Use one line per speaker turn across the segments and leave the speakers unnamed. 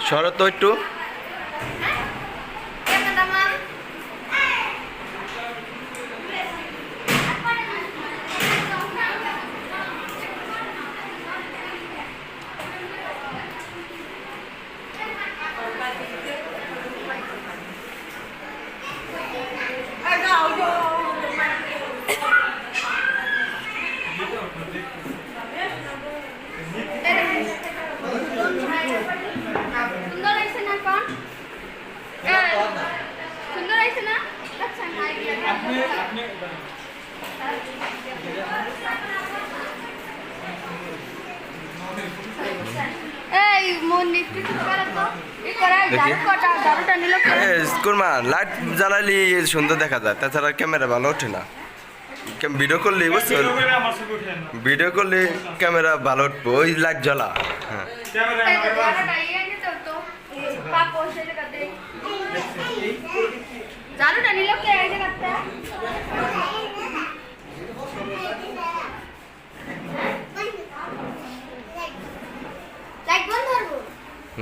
সরো তো একটু। লাইট জ্বালালি সুন্দর দেখা যায়, তাছাড়া ক্যামেরা ভালো ওঠে না। ভিডিও করলে বুঝছো, ভিডিও করলে ক্যামেরা ভালো উঠবো, ওই লাইট জ্বলা। হ্যাঁ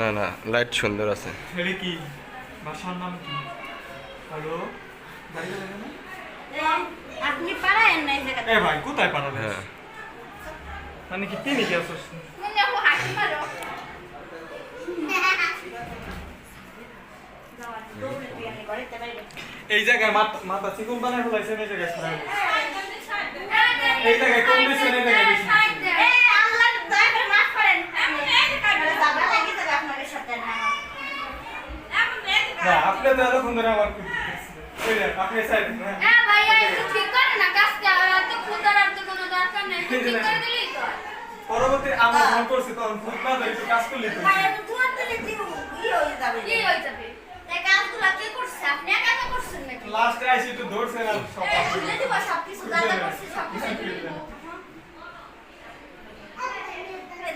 না না, লাইট সুন্দর আছে।
কি বাসার নাম কি? হ্যালো,
আপনি পারায়েন না এই জায়গাতে?
এ ভাই কোথায় পারাবে?
হ্যাঁ
মানে কি তিনি কি আসছ?
মনে হয় হাসি মারো।
এই জায়গায় মাথা চিকন বানায় ফলাইছে, এই জায়গায় ছড়ায়। এই জায়গায় কম বেশি, এই জায়গায় বেশি।
এ আল্লাহ দয়া করে মাফ করেন। এই যে কাটলে দাদা লাগি যাবে আপনাদের সাথে না।
না আপনি তো এতক্ষণ ধরে আমার ওই যে আপনি সাইড না।
এ ভাইয়া একটু ঠিক করে না, কাজটা তো খুদার আর তো কোনো দরকার নেই, ঠিক করে দিলেই তো।
পরবর্তী আমরা ফোন করছি তখন খুব না ধরে একটু কাজ করলি তো।
ভাইয়া তো তুই দিলে দিব কি হয়ে যাবে? কি হয়ে যাবে? এই কাজগুলো কি করছ? আপনি একা একা করছেন নাকি?
লাস্টে আইসি একটু ধরছে না সব।
এই খুলে দিব সব কিছু দাদা করছে, সব কিছু দিয়ে দিব।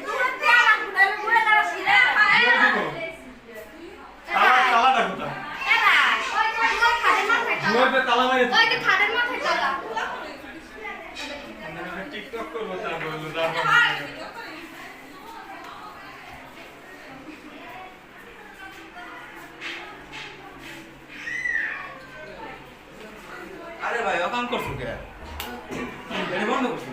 দূর থেকে আগুন ঘুরে দাও সিরা।
তালাটা কোথায়?
এ ভাই ওই তো খাদের মাথায় তালা।
জুয়ার তালা মারে।
ওই তো খাদের মাথায় তালা।
আমরা টিকটক করব তা বললো যাবো।
আরে ভাই অকাম করছো কে? এটা বন্ধ করছো?